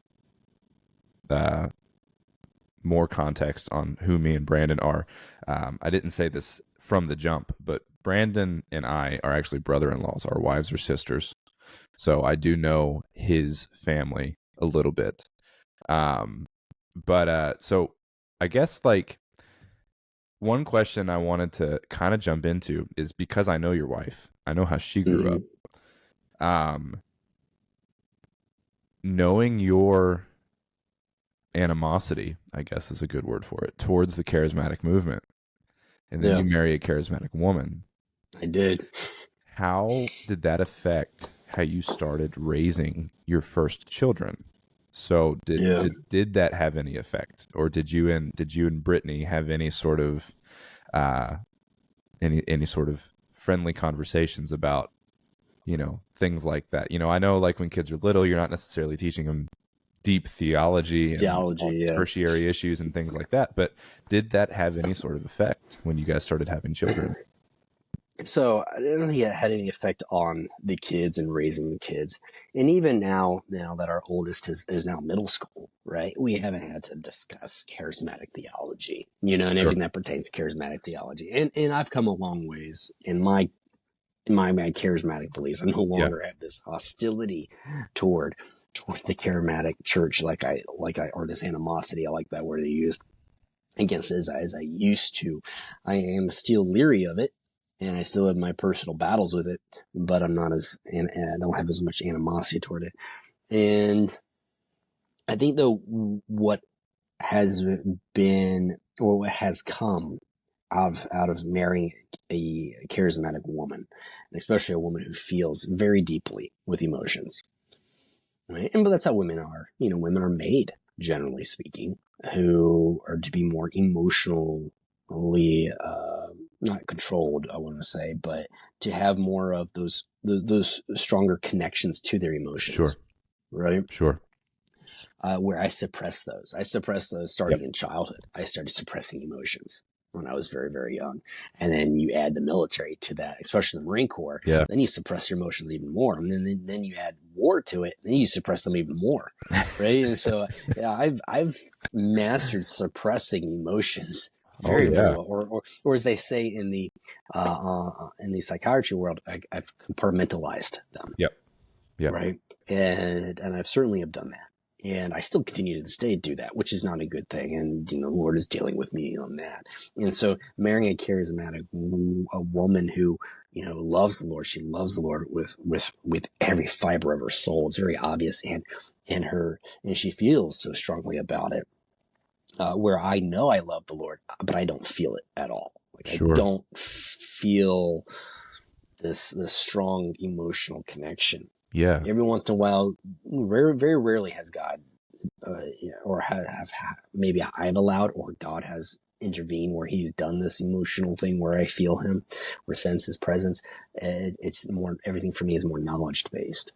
Speaker 1: more context on who me and Brandon are. I didn't say this from the jump, but Brandon and I are actually brother-in-laws. Our wives are sisters. So I do know his family a little bit. So I guess one question I wanted to kind of jump into is, because I know your wife, I know how she grew up. Knowing your animosity, I guess is a good word for it, towards the charismatic movement. And then you marry a charismatic woman.
Speaker 2: I did.
Speaker 1: How did that affect how you started raising your first children? So did that have any effect, or did you and Brittany have any sort of any sort of friendly conversations about things like that? I know when kids are little, you're not necessarily teaching them deep theology and tertiary issues and things like that, but did that have any sort of effect when you guys started having children?
Speaker 2: So I don't think it had any effect on the kids and raising the kids. And even now that our oldest is now middle school, right? We haven't had to discuss charismatic theology, and everything that pertains to charismatic theology. And I've come a long ways in my charismatic beliefs. I no longer have this hostility toward the charismatic church or this animosity. I like that word they used against it as I used to. I am still leery of it, and I still have my personal battles with it, but I'm not and I don't have as much animosity toward it. And I think though what has been, or what has come out of marrying a charismatic woman, and especially a woman who feels very deeply with emotions, right? But that's how women are. Women are made, generally speaking, who are to be more emotionally not controlled, I want to say, but to have more of those stronger connections to their emotions.
Speaker 1: Sure.
Speaker 2: Right?
Speaker 1: Sure.
Speaker 2: Where I suppress those. Starting in childhood. I started suppressing emotions when I was very, very young. And then you add the military to that, especially the Marine Corps.
Speaker 1: Yeah.
Speaker 2: Then you suppress your emotions even more. And then you add war to it. Then you suppress them even more. Right. And so I've mastered suppressing emotions very, very well. Or as they say in the psychiatry world, I've compartmentalized them.
Speaker 1: Yep.
Speaker 2: Right. And I've certainly have done that. And I still continue to this day to do that, which is not a good thing. And, the Lord is dealing with me on that. And so marrying a charismatic woman who, loves the Lord, she loves the Lord with every fiber of her soul. It's very obvious. And she feels so strongly about it. where I know I love the Lord, but I don't feel it at all. Like I
Speaker 1: Sure.
Speaker 2: don't feel this strong emotional connection.
Speaker 1: Yeah.
Speaker 2: Every once in a while, very rarely has God, or have maybe I've allowed, or God has intervened where He's done this emotional thing where I feel Him or sense His presence. It's more, everything for me is more knowledge based,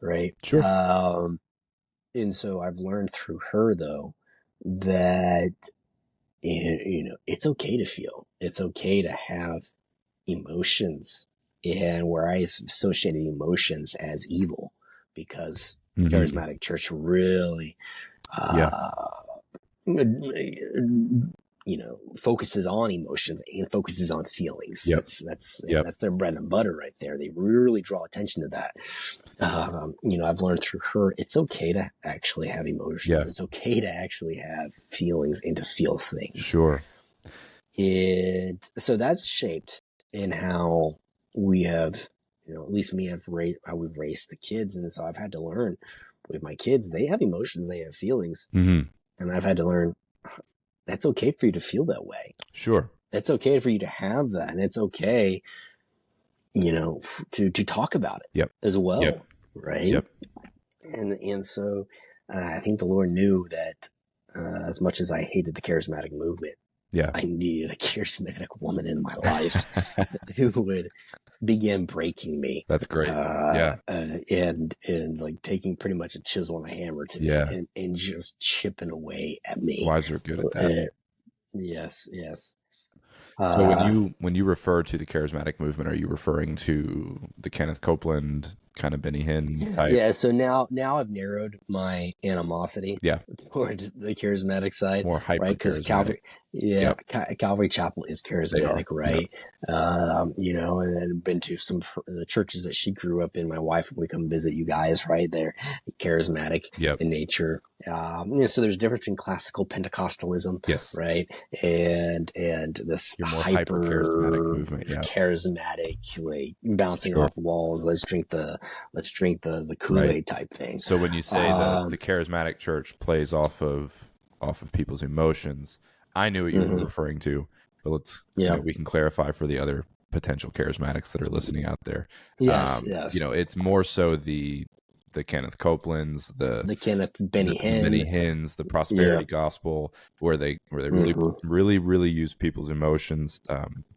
Speaker 2: right?
Speaker 1: Sure.
Speaker 2: And so I've learned through her though that it's okay to feel. It's okay to have emotions, and where I associated emotions as evil, because charismatic church really,
Speaker 1: Yeah.
Speaker 2: focuses on emotions and focuses on feelings.
Speaker 1: Yep.
Speaker 2: That's their bread and butter right there. They really draw attention to that. I've learned through her, it's okay to actually have emotions.
Speaker 1: Yeah.
Speaker 2: It's okay to actually have feelings and to feel things.
Speaker 1: Sure.
Speaker 2: So that's shaped in how we have, at least me, how we've raised the kids. And so I've had to learn with my kids, they have emotions, they have feelings. And I've had to learn that's okay for you to feel that way.
Speaker 1: Sure.
Speaker 2: It's okay for you to have that. And it's okay, to talk about it as well. Right.
Speaker 1: Yep.
Speaker 2: And so I think the Lord knew that as much as I hated the charismatic movement, I needed a charismatic woman in my life who would begin breaking me.
Speaker 1: That's great.
Speaker 2: And like taking pretty much a chisel and a hammer to me and just chipping away at me.
Speaker 1: Wives are good at that.
Speaker 2: Yes.
Speaker 1: So when you refer to the charismatic movement, are you referring to the Kenneth Copeland kind of Benny Hinn type?
Speaker 2: Yeah. So now I've narrowed my animosity towards the charismatic side,
Speaker 1: more hyper,
Speaker 2: right? Because Calvary Chapel is charismatic, right? And then been to some of the churches that she grew up in. My wife, when we come visit you guys, right? They're charismatic in nature. So there's a difference in classical Pentecostalism, right? And this hyper charismatic movement, charismatic, like bouncing off walls. Let's drink the Kool-Aid type thing.
Speaker 1: So when you say the charismatic church plays off of people's emotions, I knew what you were referring to, but let's we can clarify for the other potential charismatics that are listening out there.
Speaker 2: Yes.
Speaker 1: It's more so the Kenneth Copelands, the Kenneth Benny Hinns, the prosperity gospel, where they really really use people's emotions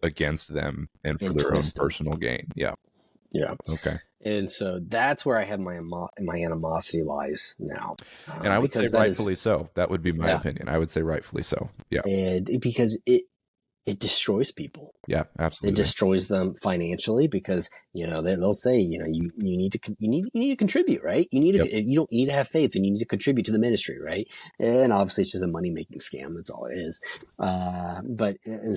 Speaker 1: against them and for their own personal gain. Yeah. Okay.
Speaker 2: And so that's where I have my animosity lies now.
Speaker 1: And I would say rightfully so. That would be my opinion. I would say rightfully so. Yeah.
Speaker 2: And because it destroys people.
Speaker 1: Yeah, absolutely.
Speaker 2: It destroys them financially because, they'll say, you need to contribute, right? You don't need to have faith, and you need to contribute to the ministry, right? And obviously it's just a money-making scam. That's all it is.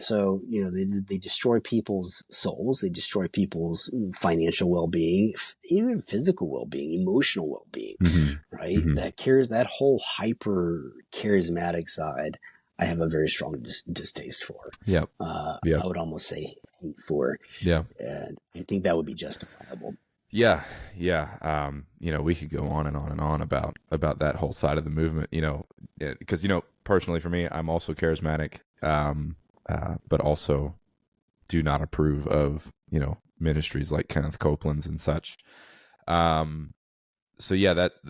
Speaker 2: So, they destroy people's souls. They destroy people's financial well-being, even physical well-being, emotional well-being, right? That whole hyper charismatic side, I have a very strong distaste for. I would almost say hate for. And I think that would be justifiable.
Speaker 1: Yeah. We could go on and on and on about that whole side of the movement, because, personally for me, I'm also charismatic, but also do not approve of, ministries like Kenneth Copeland's and such. So yeah, that's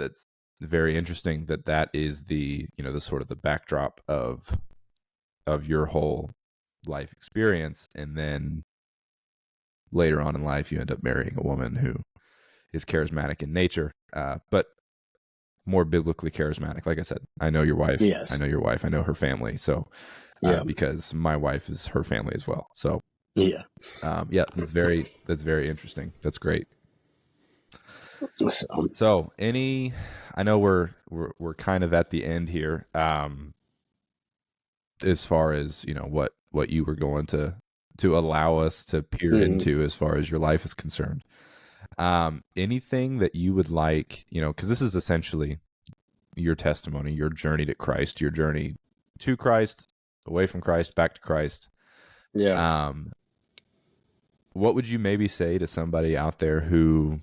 Speaker 1: very interesting that is the the sort of the backdrop of your whole life experience, and then later on in life you end up marrying a woman who is charismatic in nature, but more biblically charismatic. Like I said, I know your wife. I know your wife. I know her family. So because my wife is her family as well. So that's very interesting. That's great. So I know we're kind of at the end here, as far as, what you were going to allow us to peer into as far as your life is concerned. Anything that you would like, because this is essentially your testimony, your journey to Christ, your journey to Christ, away from Christ, back to Christ. What would you maybe say to somebody out there who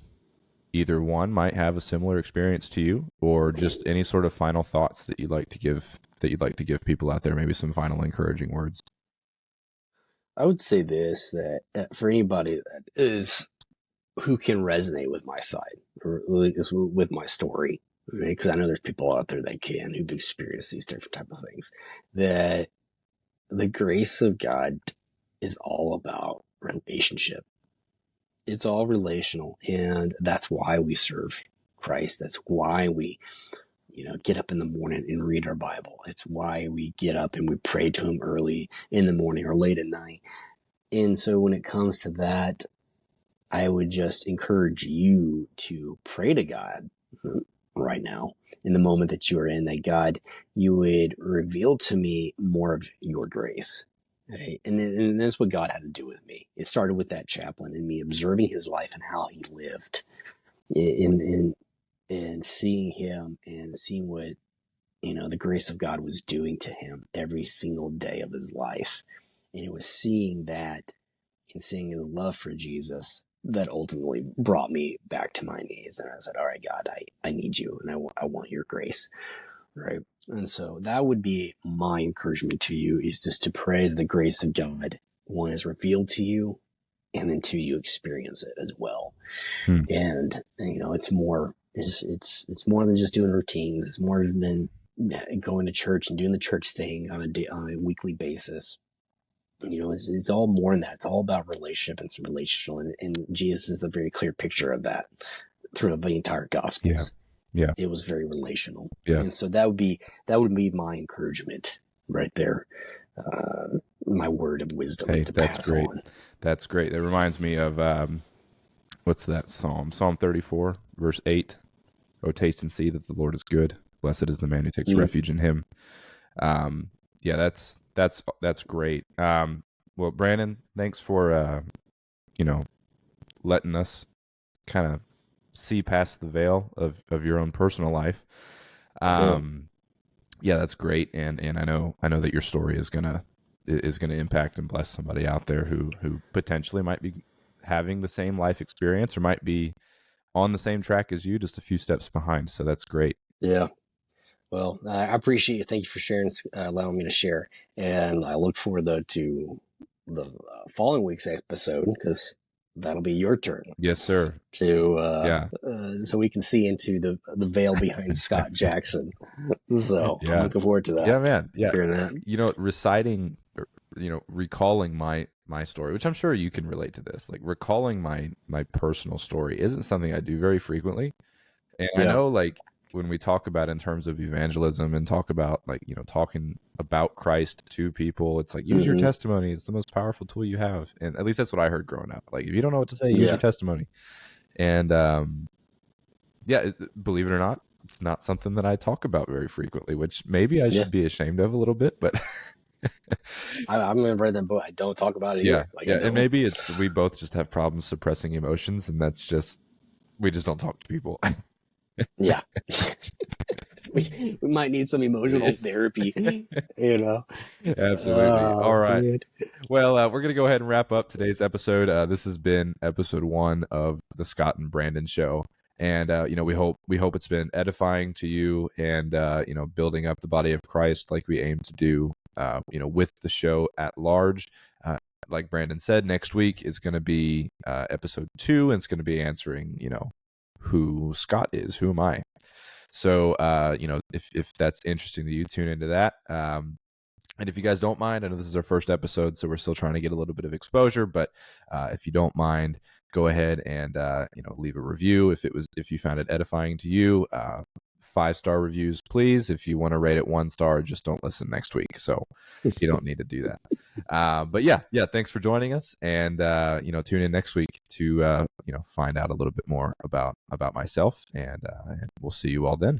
Speaker 1: either one might have a similar experience to you, or just any sort of final thoughts that you'd like to give that you'd like to give people out there? Maybe some final encouraging words.
Speaker 2: I would say this, that for anybody that is who can resonate with my side or with my story, right? Because I know there's people out there that can, who've experienced these different type of things, that the grace of God is all about relationship. It's all relational, and that's why we serve Christ. That's why we, get up in the morning and read our Bible. It's why we get up and we pray to him early in the morning or late at night. And so when it comes to that, I would just encourage you to pray to God right now in the moment that you are in, that God, you would reveal to me more of your grace. Right? And that's what God had to do with me. It started with that chaplain and me observing his life and how he lived and seeing him and seeing what, the grace of God was doing to him every single day of his life. And it was seeing that and seeing his love for Jesus that ultimately brought me back to my knees. And I said, all right, God, I need you, and I want your grace. Right. And so that would be my encouragement to you, is just to pray that the grace of God, one, is revealed to you, and then two, you experience it as well. And it's more, it's more than just doing routines. It's more than going to church and doing the church thing on a weekly basis. It's all more than that. It's all about relationship, and it's relational. And Jesus is a very clear picture of that through the entire Gospels.
Speaker 1: Yeah.
Speaker 2: It was very relational.
Speaker 1: Yeah.
Speaker 2: And so that would be my encouragement right there. My word of wisdom to pass
Speaker 1: great.
Speaker 2: on.
Speaker 1: That's great. That reminds me of, what's that Psalm? Psalm 34, verse 8. Oh, taste and see that the Lord is good. Blessed is the man who takes refuge in him. That's great. Well, Brandon, thanks for, letting us kind of see past the veil of your own personal life. That's great. And I know that your story is gonna impact and bless somebody out there who potentially might be having the same life experience or might be on the same track as you, just a few steps behind. So that's great.
Speaker 2: Yeah. Well, I appreciate you. Thank you for sharing, allowing me to share. And I look forward, though, to the following week's episode, because that'll be your turn.
Speaker 1: Yes, sir.
Speaker 2: So we can see into the veil behind Scott Jackson. So I'm looking forward to that.
Speaker 1: Yeah, man. Yeah.
Speaker 2: Hearing that.
Speaker 1: Reciting, recalling my story, which I'm sure you can relate to this. Like, recalling my personal story isn't something I do very frequently. And I know, like, when we talk about in terms of evangelism and talk about, like, talking about Christ to people, it's like, use your testimony. It's the most powerful tool you have. And at least that's what I heard growing up. Like, if you don't know what to say, use your testimony. And believe it or not, it's not something that I talk about very frequently, which maybe I should be ashamed of a little bit, but
Speaker 2: I'm going to write that book. I don't talk about it either.
Speaker 1: And maybe it's, we both just have problems suppressing emotions, and that's just, we just don't talk to people.
Speaker 2: Yeah. we might need some emotional therapy,
Speaker 1: Absolutely. All right. Man. Well, we're going to go ahead and wrap up today's episode. This has been episode 1 of the Scott and Brandon Show. And, we hope it's been edifying to you and, building up the body of Christ like we aim to do, with the show at large. Like Brandon said, next week is going to be episode 2, and it's going to be answering, who Scott is, who am I? So, if that's interesting to you, tune into that. And if you guys don't mind, I know this is our first episode, so we're still trying to get a little bit of exposure, but if you don't mind, go ahead and, leave a review if you found it edifying to you. 5-star reviews, please. If you want to rate it 1 star, just don't listen next week. So you don't need to do that. But thanks for joining us, and tune in next week to find out a little bit more about myself, and we'll see you all then.